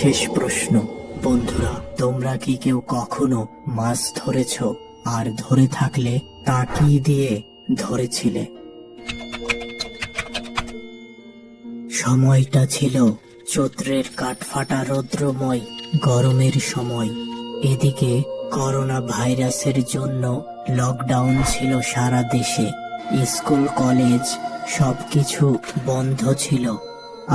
শেষ প্রশ্ন, বন্ধুরা, তোমরা কি কেউ কখনো মাছ ধরেছ? আর ধরে থাকলে তা কি দিয়ে ধরেছিলে? সময়টা ছিল চৈত্রের কাঠফাটা রৌদ্রময় গরমের সময়। এদিকে করোনা ভাইরাসের জন্য লকডাউন ছিল সারা দেশে। স্কুল কলেজ সবকিছু বন্ধ ছিল।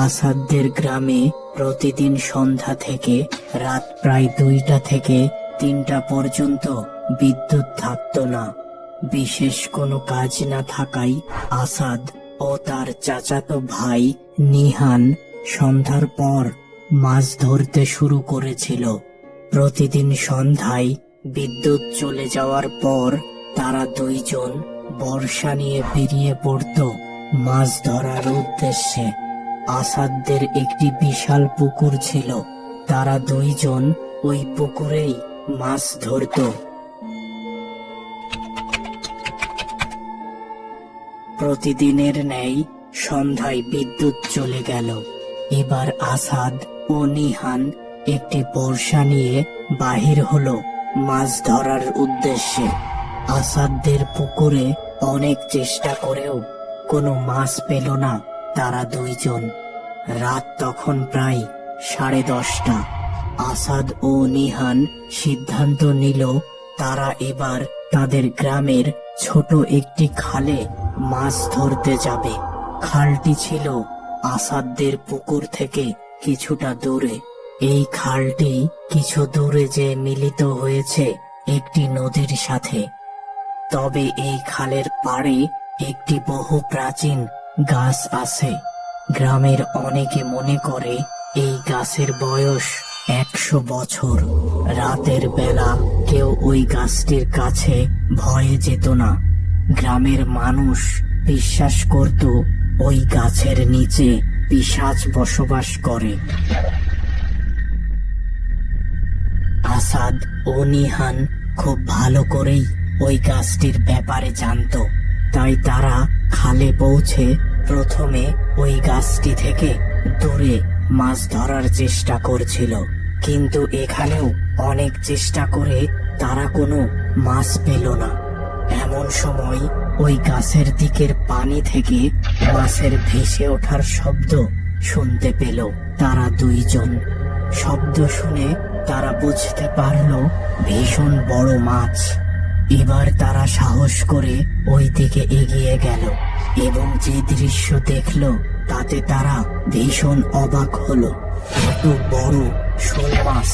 আসাদদের গ্রামে প্রতিদিন সন্ধ্যা থেকে রাত প্রায় 2টা থেকে 3টা পর্যন্ত বিদ্যুৎ থাকতো না। বিশেষ কোনো কাজ না থাকায় আসাদ ও তার চাচাতো ভাই নিহান সন্ধ্যার পর মাছ ধরতে শুরু করেছিল। প্রতিদিন সন্ধ্যায় বিদ্যুৎ চলে যাওয়ার পর তারা দুইজন বর্ষা নিয়ে বেরিয়ে পড়ত মাছ ধরার উদ্দেশ্যে। আসাদদের একটি বিশাল পুকুর ছিল। তারা দুইজন ওই পুকুরেই মাছ ধরত। প্রতিদিনের ন্যায় সন্ধ্যায় বিদ্যুৎ চলে গেল। এবার আসাদ ও নিহান একটি বর্ষা নিয়ে বাহির হলো মাছ ধরার উদ্দেশ্যে। আসাদদের পুকুরে অনেক চেষ্টা করেও কোনো মাছ পেল না তারা দুইজন। রাত তখন প্রায় 10:30। আসাদ ও নিহান সিদ্ধান্ত নিল তারা এবার তাদের গ্রামের ছোট একটি খালে মাছ ধরতে যাবে। খালটি ছিল আসাদদের পুকুর থেকে কিছুটা দূরে। এই খালটি কিছু দূরে যে মিলিত হয়েছে একটি নদীর সাথে। তবে এই খালের পাড়ে একটি বহু প্রাচীন গাছ আছে। গ্রামের অনেকে মনে করে এই গাছের বয়স 100 বছর। রাতের বেলা কেউ ওই গাছটির কাছে ভয়ে যেত না। গ্রামের মানুষ বিশ্বাস করত ওই গাছের নিচে পিশাচ বসবাস করে। আসাদ ও নিহান খুব ভালো করেই ওই গাছটির ব্যাপারে জানত। তাই তারা খালে পৌঁছে প্রথমে ওই গাছটি থেকে দূরে মাছ ধরার চেষ্টা করছিল। কিন্তু এখানেও অনেক চেষ্টা করে তারা কোনো মাছ পেল না। এমন সময় ওই গাছের দিকের পানি থেকে মাছের ভেসে ওঠার শব্দ শুনতে পেল তারা দুইজন। শব্দ শুনে তারা বুঝতে পারল ভীষণ বড় মাছ। এবার তারা সাহস করে ওই দিকে এগিয়ে গেল এবং যে দৃশ্য দেখল তাতে তারা ভীষণ অবাক হলো। এত বড় শোল মাছ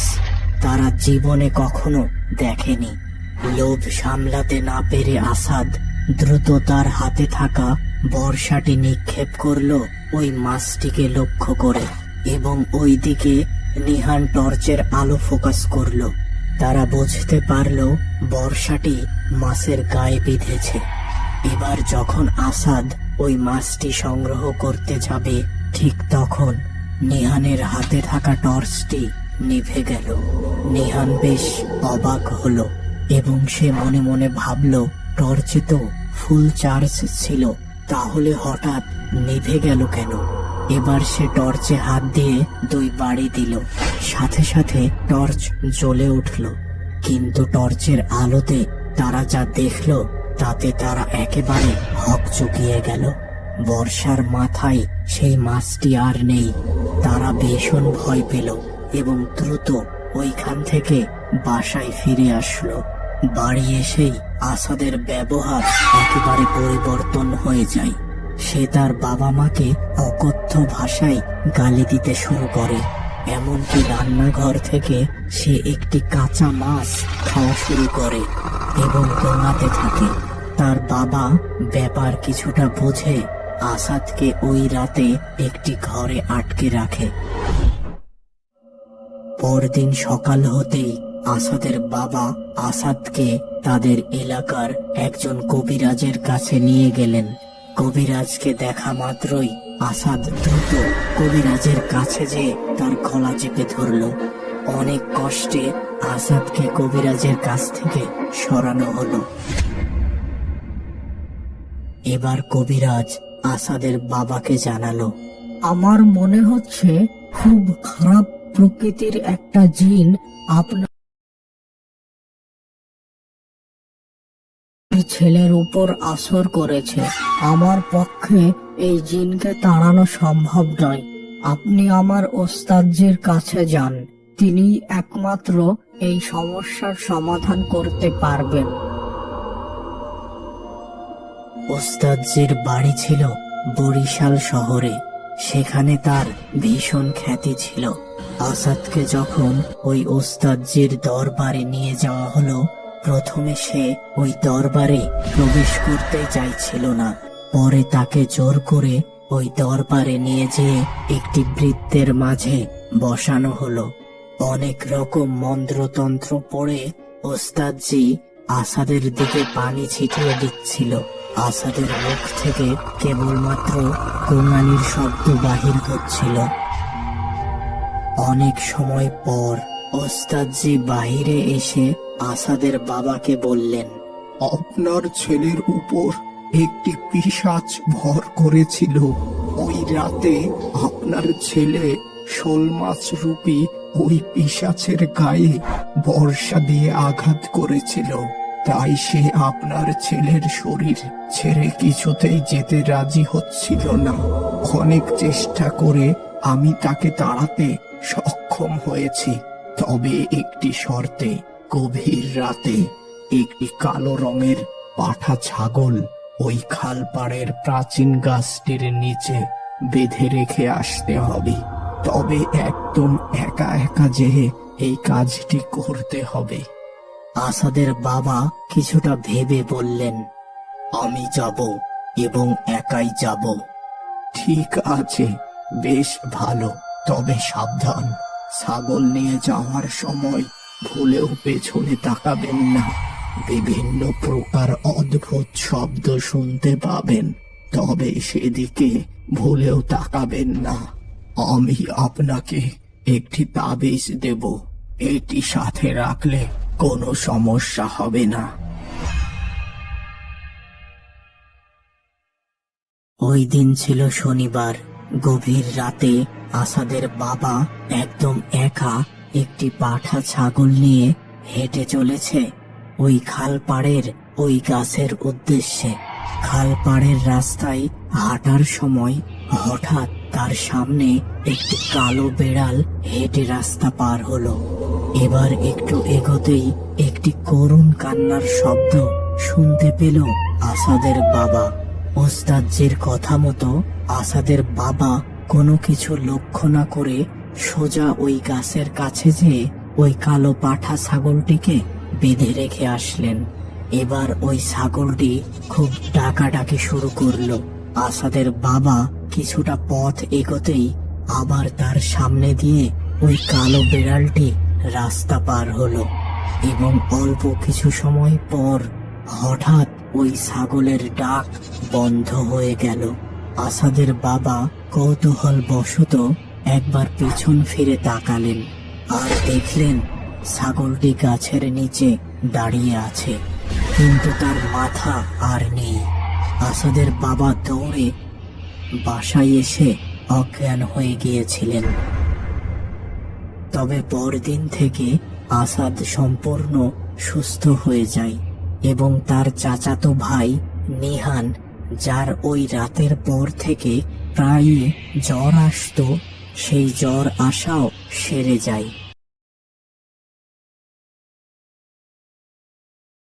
তারা জীবনে কখনো দেখেনি। লোভ সামলাতে না পেরে আসাদ দ্রুত তার হাতে থাকা বর্ষাটি নিক্ষেপ করলো ওই মাছটিকে লক্ষ্য করে এবং ওই দিকে নিহান টর্চের আলো ফোকাস করলো। তারা বুঝতে পারলো বর্ষাটি মাছের গায়ে বিঁধেছে। এবার যখন আসাদ ওই মাছটি সংগ্রহ করতে যাবে ঠিক তখন নিহানের হাতে থাকা টর্চটি নিভে গেল। নিহান বেশ অবাক হলো এবং সে মনে মনে ভাবল টর্চে তো ফুল চার্জ ছিল, তাহলে হঠাৎ নিভে গেল কেন? এবার সে টর্চে হাত দিয়ে 2 বাড়ি দিল। সাথে সাথে টর্চ জ্বলে উঠল। কিন্তু টর্চের আলোতে তারা যা দেখল তাতে তারা একেবারে হকচকিয়ে গেল। বর্ষার মাথায় সেই মাছটি আর নেই। তারা ভীষণ ভয় পেল এবং দ্রুত ওইখান থেকে বাসায় ফিরে আসলো। বাড়ি এসেই আসাদের ব্যবহার একেবারে পরিবর্তন হয়ে যায়। সে তার বাবা মাকে অকথ্য ভাষায় গালি দিতে শুরু করে। এমনকি রান্নাঘর থেকে সে একটি কাঁচা মাছ খাওয়া শুরু করে এবং গোঙাতে থাকে। তার বাবা ব্যাপার কিছুটা বুঝে আসাদকে ওই রাতে একটি ঘরে আটকে রাখে। পরদিন সকাল হতেই আসাদের বাবা আসাদকে তাদের এলাকার একজন কবিরাজের কাছে নিয়ে গেলেন। কবিরাজকে দেখা মাত্রই আসাদ দ্রুত কবিরাজের কাছে যেয়ে তার গলা চেপে ধরল। অনেক কষ্টে আসাদকে কবিরাজের কাছ থেকে সরানো হলো। এবার কবিরাজ আসাদের বাবাকে জানালো, আমার মনে হচ্ছে খুব খারাপ প্রকৃতির একটা জিন আপনার ছেলের উপর আসর করেছে। আমার পক্ষে এই জিনকে তাড়ানো সম্ভব নয়। আপনি আমার ওস্তাদজির কাছে যান, তিনি একমাত্র এই সমস্যার সমাধান করতে পারবেন। ওস্তাদজির বাড়ি ছিল বরিশাল শহরে। সেখানে তার ভীষণ খ্যাতি ছিল। আসাদকে যখন ওই ওস্তাদজির দরবারে নিয়ে যাওয়া হলো, প্রথমে সে ওই দরবারে প্রবেশ করতে চাইছিল না। পরে তাকে জোর করে ওই দরবারে নিয়ে যেয়ে একটি বৃত্তের মাঝে বসানো হলো। অনেক রকম মন্ত্রতন্ত্র পড়ে ওস্তাদজি আসাদের দিকে পানি ছিটিয়ে দিচ্ছিল। আসাদের মুখ থেকে কেবলমাত্র গোঙানির শব্দ বাহির হচ্ছিল। অনেক সময় পর ওস্তাদজি বাহিরে এসে আসাদের বাবাকে বললেন, আপনার ছেলের উপর একটি পিশাচ ভর করেছিল। ওই রাতে আপনার ছেলে শোল মাছ রূপী ওই পিশাচের গায়ে বর্ষা দিয়ে আঘাত করেছিল। তাই সে আপনার ছেলের শরীর ছেড়ে কিছুতেই যেতে রাজি হচ্ছিল না। অনেক চেষ্টা করে আমি তাকে তাড়াতে সক্ষম হয়েছি, তবে একটি শর্তে। গভীর রাতে একটি কালো রঙের পাঠা ছাগল ওই খালপাড়ের প্রাচীন গাছটির নিচে বেঁধে রেখে আসতে হবে। তবে একদম একা একা যেয়ে এই কাজটি করতে হবে। আসাদের বাবা কিছুটা ভেবে বললেন, আমি যাব এবং একাই যাব। ঠিক আছে, বেশ ভালো, তবে সাবধান। ছাগল নিয়ে যাওয়ার সময় ভুলেও পেছনে তাকাবেন না। বিভিন্ন প্রকার অদ্ভুত শব্দ শুনতে পাবেন, তবে সেদিকে ভুলেও তাকাবেন না। আমি আপনাকে একটি তাবিজ দেব, এটি সাথে রাখলে কোনো সমস্যা হবে না। ওই দিন ছিল শনিবার। গভীর রাতে আসাদের বাবা একদম একা একটি পাঠা ছাগল নিয়ে হেঁটে চলেছে ওই খালপাড়ের ওই গাছের উদ্দেশ্যে। খালপাড়ের রাস্তায় হাঁটার সময় হঠাৎ তার সামনে একটি কালো বেড়াল হেঁটে রাস্তা পার হলো। এবার একটু এগোতেই একটি করুণ কান্নার শব্দ শুনতে পেল আসাদের বাবা। ওস্তাদজির কথা মতো আসাদের বাবা কোনো কিছু লক্ষ্য না করে সোজা ওই গাছের কাছে যেয়ে ওই কালো পাঠা ছাগলটিকে বেঁধে রেখে আসলেন। এবার ওই ছাগলটি খুব ডাকাডাকি শুরু করলো। আসাদের বাবা কিছুটা পথ এগোতেই আবার তার সামনে দিয়ে ওই কালো বেড়ালটি রাস্তা পার হলো এবং অল্প কিছু সময় পর হঠাৎ ওই ছাগলের ডাক বন্ধ হয়ে গেল। আসাদের বাবা কৌতূহল বশত একবার পিছন ফিরে তাকালেন আর দেখলেন ছাগলটি গাছের নিচে দাঁড়িয়ে আছে, কিন্তু তার মাথা আর নেই। আসাদের বাবা দৌড়ে বাসায় এসে অজ্ঞান হয়ে গিয়েছিলেন। তবে পরদিন থেকে আসাদ সম্পূর্ণ সুস্থ হয়ে যায় এবং তার চাচাতো ভাই নিহান, যার ওই রাতের পর থেকে প্রায়ই জ্বর আসতো, সেই জ্বর আসাও সেরে যায়।